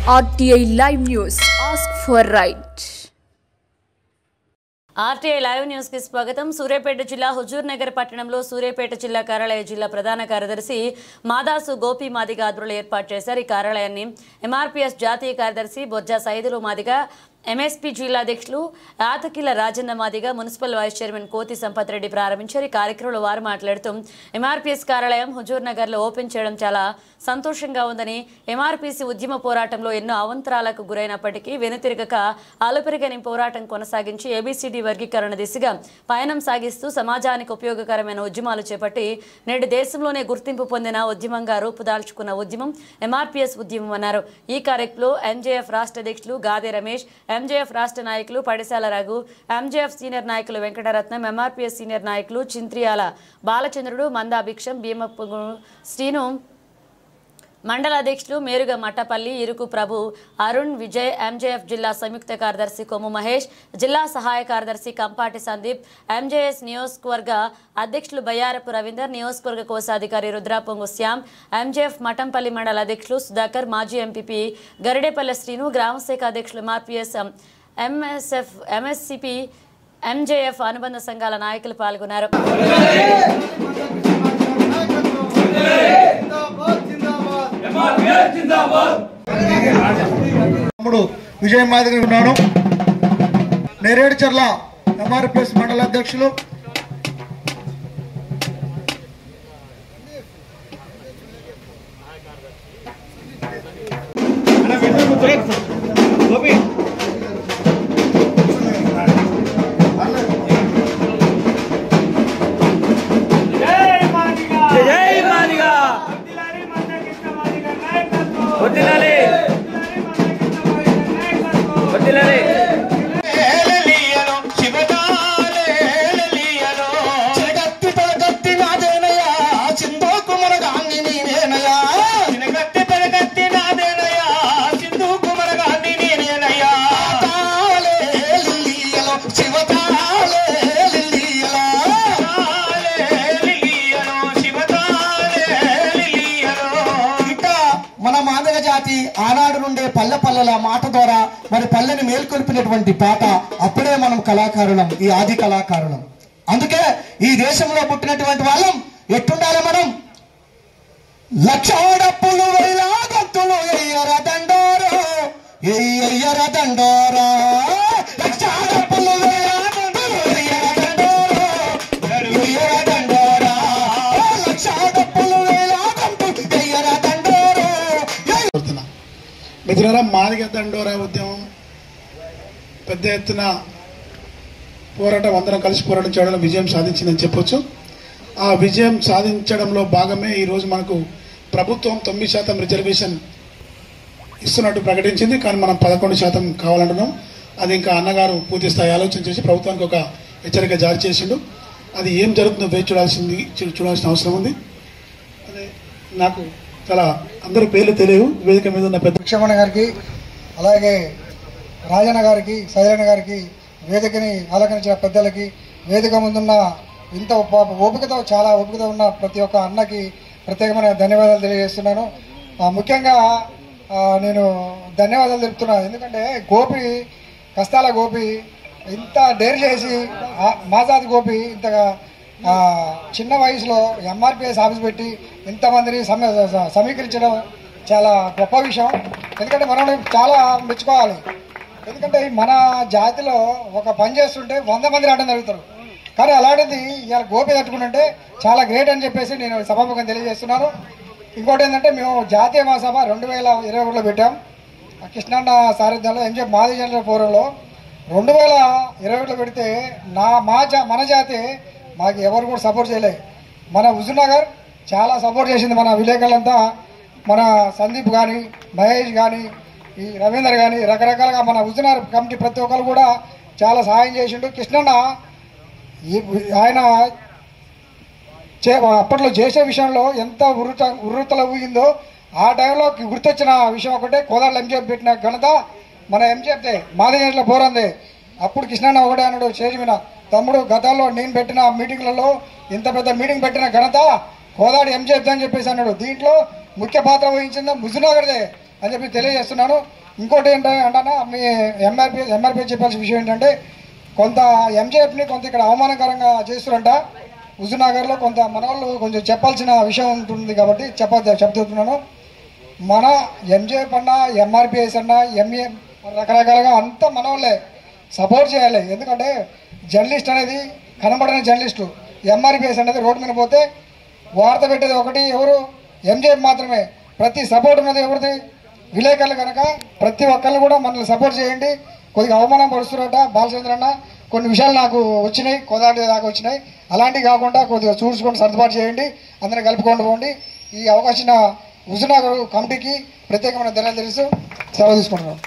RTI Live News. Ask for right. RTI live news కి స్వాగతం. సూర్యాపేట జిల్లా హుజూర్ నగర్ పట్టణంలో సూర్యాపేట జిల్లా కార్యాలయ జిల్లా ప్రధాన కార్యదర్శి మాదాసు గోపి మాదిగ ఆధ్వర్యంలో ఏర్పాటు చేశారు. ఈ కార్యాలయాన్ని ఎంఆర్పీఎస్ జాతీయ కార్యదర్శి బొజ్జా సైదులు మాదిగ, ఎంఎస్పీ జిల్లా అధ్యక్షులు Athakila Rajanna Madiga, municipal vice chairman Kothi Sampath Reddy ప్రారంభించారు. ఈ కార్యక్రమంలో వారు మాట్లాడుతూ ఎంఆర్పీఎస్ కార్యాలయం హుజూర్ నగర్లో ఓపెన్ చేయడం చాలా సంతోషంగా ఉందని, ఎంఆర్పీసీ ఉద్యమ పోరాటంలో ఎన్నో అవంతరాలకు గురైనప్పటికీ వెనుతిరగక అలుపెరగని పోరాటం కొనసాగించి ఏబీసీడీ వర్గీకరణ దిశగా పయనం సాగిస్తూ సమాజానికి ఉపయోగకరమైన ఉద్యమాలు చేపట్టి నేడు దేశంలోనే గుర్తింపు పొందిన ఉద్యమంగా రూపుదాల్చుకున్న ఉద్యమం ఎంఆర్పీఎస్ ఉద్యమం అన్నారు. ఈ కార్యక్రమంలో ఎంజేఎఫ్ రాష్ట్ర అధ్యక్షులు గాదే రమేష్, ఎంజేఎఫ్ రాష్ట్ర నాయకులు పడిశాల రఘు, ఎంజేఎఫ్ సీనియర్ నాయకులు వెంకటరత్నం, ఎంఆర్పీఎస్ సీనియర్ నాయకులు చింత్రియాల బాలచంద్రుడు, మందా భిక్షం, భీమప్ప శ్రీను, మండల అధ్యక్షులు మేరుగ మట్టపల్లి, ఇరుకు ప్రభు, అరుణ్, విజయ్, ఎంజేఎఫ్ జిల్లా సంయుక్త కార్యదర్శి కొమ్ము మహేష్, జిల్లా సహాయ కార్యదర్శి కంపాటి సందీప్, ఎంజేఎస్ నియోజకవర్గ అధ్యక్షులు బయ్యారపు రవీందర్, నియోజకవర్గ కోశాధికారి రుద్రాపొంగు శ్యామ్, ఎంజేఎఫ్ మఠంపల్లి మండల అధ్యక్షులు సుధాకర్, మాజీ ఎంపీపీ గరిడేపల్లి శ్రీను, గ్రామశాఖ అధ్యక్షులు ఎంఆర్పీఎస్, ఎంఎస్సిపి, ఎంజేఎఫ్ అనుబంధ సంఘాల నాయకులు పాల్గొన్నారు. విజయ్ మాదిగ ఉన్నాను. నేరేడుచర్ల ఎంఆర్పీఎస్ మండల అధ్యక్షులు ఆనాడు నుండే పల్లె పల్లెల మాట ద్వారా మరి పల్లెని మేల్కొల్పినటువంటి పాట. అప్పుడే మనం కళాకారులం, ఈ ఆది కళాకారులం. అందుకే ఈ దేశంలో పుట్టినటువంటి వాళ్ళం ఎట్టుండాలి మనం? లక్షడప్పులు వైలాగంతులు ఎయ్యర దండోరో, ఎయ్యర దండోరా, లక్షడప్పులు వైలాగంతులు ఎయ్యర దండోరో, ఎయ్యర దండోరా, లక్షడప్పులు వైలాగంతులు ఎయ్యర దండోరో. మిత్రులారా, మాదిగ దండోరా ఉద్యమం పెద్ద ఎత్తున పోరాటం, అందరం కలిసి పోరాటం చేయడంలో విజయం సాధించిందని చెప్పొచ్చు. ఆ విజయం సాధించడంలో భాగమే ఈరోజు మనకు ప్రభుత్వం 9% రిజర్వేషన్ ఇస్తున్నట్టు ప్రకటించింది. కానీ మనం 11% కావాలంటున్నాం. అది ఇంకా అన్నగారు పూర్తి స్థాయి ఆలోచన చేసి ప్రభుత్వానికి ఒక హెచ్చరిక జారీ చేసిండు. అది ఏం జరుగుతుందో వేచి చూడాల్సిన అవసరం ఉంది. అదే నాకు చాలా అందరూ పేర్లు తెలియవు. వేదిక మీద ఉన్న పెద్ద భిక్షమణ గారికి, అలాగే రాజన్న గారికి, సైరన్న గారికి, వేదికని ఆలకరించిన పెద్దలకి, వేదిక ముందున్న ఇంత ఓపికతో, చాలా ఓపికతో ఉన్న ప్రతి ఒక్క అన్నకి ప్రత్యేకమైన ధన్యవాదాలు తెలియజేస్తున్నాను. ముఖ్యంగా నేను ధన్యవాదాలు తెలుపుతున్నాను. ఎందుకంటే గోపి, కష్టాల గోపి ఇంత డేర్ చేసి, మాజాది గోపి ఇంతగా చిన్న వయసులో ఎంఆర్పీఎస్ ఆఫీస్ పెట్టి ఇంతమందిని సమీకరించడం చాలా గొప్ప విషయం. ఎందుకంటే మనం చాలా మెచ్చుకోవాలి. ఎందుకంటే మన జాతిలో ఒక పని చేస్తుంటే 100 మంది రావడం జరుగుతారు. కానీ అలాంటిది ఇవాళ గోపి తట్టుకుంటుంటే చాలా గ్రేట్ అని చెప్పేసి నేను సభాముఖంగా తెలియజేస్తున్నాను. ఇంకోటి ఏంటంటే, మేము జాతీయ మహాసభ 2021లో పెట్టాం. కృష్ణన్న సారథ్యంలో ఎంజేఎఫ్ మాదిగ జనరల్ ఫోరంలో 2021లో పెడితే మన జాతి మాకు ఎవరు కూడా సపోర్ట్ చేయలేదు. మన హుజూర్ నగర్ చాలా సపోర్ట్ చేసింది. మన విలేకరులంతా, మన సందీప్ కానీ, మహేష్ కానీ, ఈ రవీందర్ కానీ, రకరకాలుగా మన హుజూర్ నగర్ కమిటీ ప్రతి ఒక్కరు కూడా చాలా సహాయం చేసిండు. కృష్ణన్న ఆయన అప్పట్లో చేసే విషయంలో ఎంత ఉర్రూతలు ఊగిందో, ఆ టైంలో గుర్తొచ్చిన విషయం ఒకటే, కోదాళ్ళ ఎంజేఎఫ్ పెట్టిన ఘనత మన ఎంజేఎఫ్దే, మాదిగ జనరల్ ఫోరందే. అప్పుడు కృష్ణన్న ఒకటే అన్నాడు స్టేజ్ మీద, తమ్ముడు గతంలో నేను పెట్టిన మీటింగ్లలో ఇంత పెద్ద మీటింగ్ పెట్టిన ఘనత కోదాడి ఎంజేఎఫ్ అని చెప్పేసి అన్నాడు. దీంట్లో ముఖ్య పాత్ర వహించింది హుజూర్ నగర్దే. అని చెప్పి తెలియజేస్తున్నాను. ఇంకోటి ఏంటంటే మీ ఎంఆర్పీ చెప్పాల్సిన విషయం ఏంటంటే కొంత ఎంజేఎఫ్ని కొంత ఇక్కడ అవమానకరంగా చేస్తున్నారంట. హుజూర్నగర్లో కొంత మన వాళ్ళు కొంచెం చెప్పాల్సిన విషయం ఉంటుంది కాబట్టి చెప్తున్నాను. మన ఎంజేఎఫ్ అన్నా ఎంఆర్పిఎస్ అన్నా ఎంఏ రకరకాలుగా అంతా మన వాళ్ళే సపోర్ట్ చేయాలి. ఎందుకంటే జర్నలిస్ట్ అనేది కనబడని జర్నలిస్టు, ఎంఆర్పిఎస్ అనేది రోడ్డు మీద పోతే వార్త పెట్టేది ఒకటి ఎవరు ఎంజేఎఫ్ మాత్రమే. ప్రతి సపోర్ట్ ఉన్నది ఎవరిది విలేకరులు కనుక ప్రతి ఒక్కరిని కూడా మనల్ని సపోర్ట్ చేయండి. కొద్దిగా అవమానం పడుస్తున్నట్ట బాలచంద్ర అన్న కొన్ని విషయాలు నాకు వచ్చినాయి, కోదాటి దాకా వచ్చినాయి. అలాంటివి కాకుండా కొద్దిగా చూసుకొని సర్దుబాటు చేయండి, అందరినీ కలుపుకొని పోండి. ఈ అవకాశం హుజూర్నగర్ కమిటీకి ప్రత్యేకమైన ధన్యవాదాలు తెలుస్తూ సెలవు తీసుకుంటున్నాను.